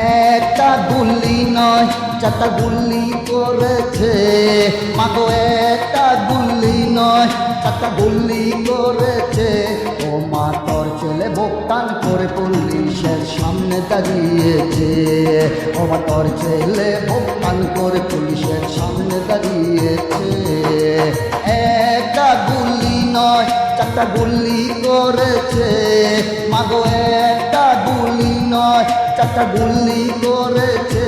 একটা গুল্লি নয় চারটা গুল্লি করেছে মাগো, একটা গুল্লি নয় চারটা গুল্লি করেছে। ও মা তোর ছেলে বোকান করে পুলিশের সামনে দাঁড়িয়েছে। ও মা তোর ছেলে বোকান করে পুলিশের সামনে দাঁড়িয়েছে। একটা গুল্লি নয় চারটা গুল্লি করেছে মাগো, একটা গুল্লি নয় চারটা গুল্লি করেছে।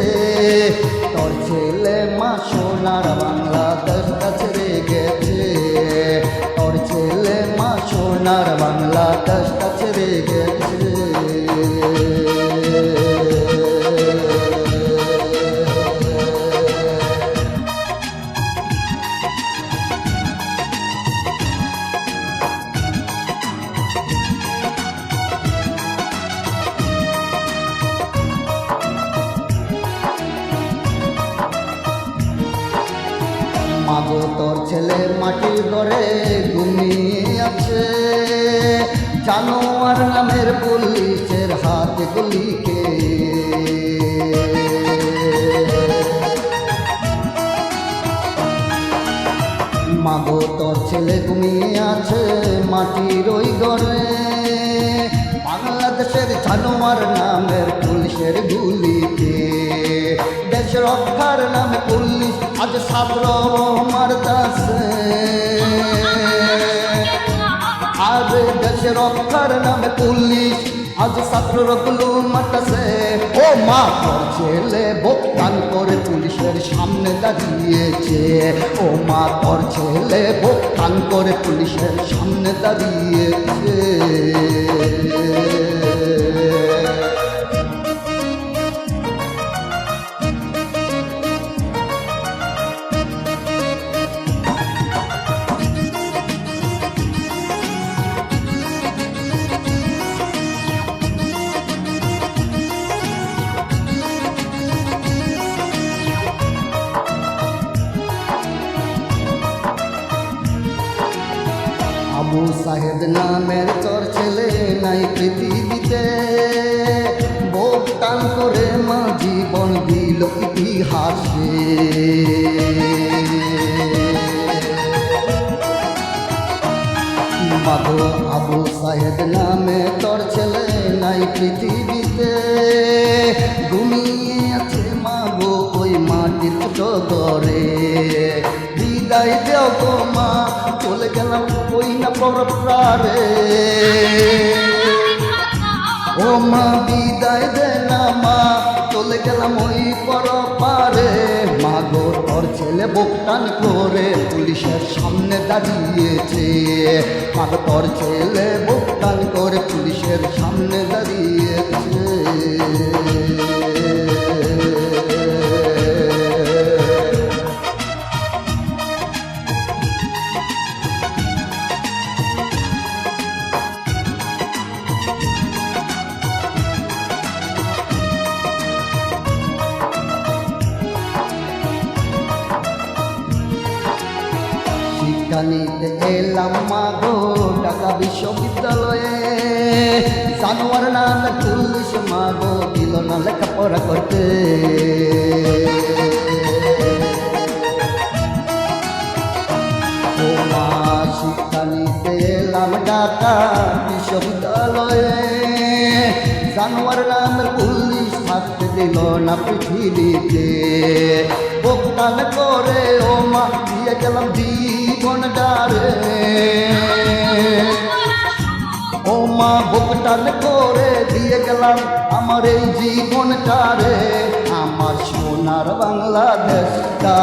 তোর ছেলে মা সোনার বাংলাদেশটা ছেড়ে গেছে। তোর ছেলে মা সোনার বাংলাদেশটা ছেড়ে গেছে। মাগো তোর ছেলে মাটির ঘরে ঘুমিয়ে আছে, জানোয়ার নামের পুলিশের হাতে গুলি খেয়ে। মাগো তোর ছেলে ঘুমিয়ে আছে মাটির ওই ঘরে, বাংলাদেশের জানোয়ার নামের পুলিশের গুলিতে। দেশ রক্ষার নামে পুলিশ আজ ছাত্র মারতাছে, আজ দেশ রক্ষার নামে পুলিশ আজ ছাত্রগুলো মারতাছে। ও মা তোর ছেলে বোকান করে পুলিশের সামনে দাঁড়িয়েছে। ও মা তোর ছেলে বোকান করে পুলিশের সামনে দাঁড়িয়েছে। আবু সাহেদ নামের তোর ছেলে নাই পৃথিবীতে, বোকান করে মা জীবন দিল ইতিহাসে। মাগো আবু সাহেদ নামে তোর ছেলে নাই পৃথিবীতে, ঘুমিয়ে আছে মাগো ওই মাটির ঘরে। বিদায় দেও গো মা, চলে গেলাম ওই না পরপ্রারে। ও মা বিদায় দে না মা, চলে গেলাম ওই পরপারে। মাগো তোর ছেলে বোকান করে পুলিশের সামনে দাঁড়িয়েছে। মাগো তোর ছেলে বোকান করে পুলিশের সামনে দাঁড়িয়েছে। শিক্ষা নিতে এলাম মাগো ঢাকা বিশ্ববিদ্যালয়ে, জানোয়ার নামে পুলিশ মাগো দিল না লেখাপড়া করতে। ও মা শিক্ষা নিতে এলাম ঢাকা বিশ্ববিদ্যালয়ে, জানোয়ার নামের পুলিশ থাকতে দিল না পৃথিবীতে। বোকান করে ও মা দিয়ে গেলাম জীবন ডারে। ও মা বোকান করে দিয়ে গেলাম আমার এই জীবনটারে। আমার সোনার বাংলাদেশটা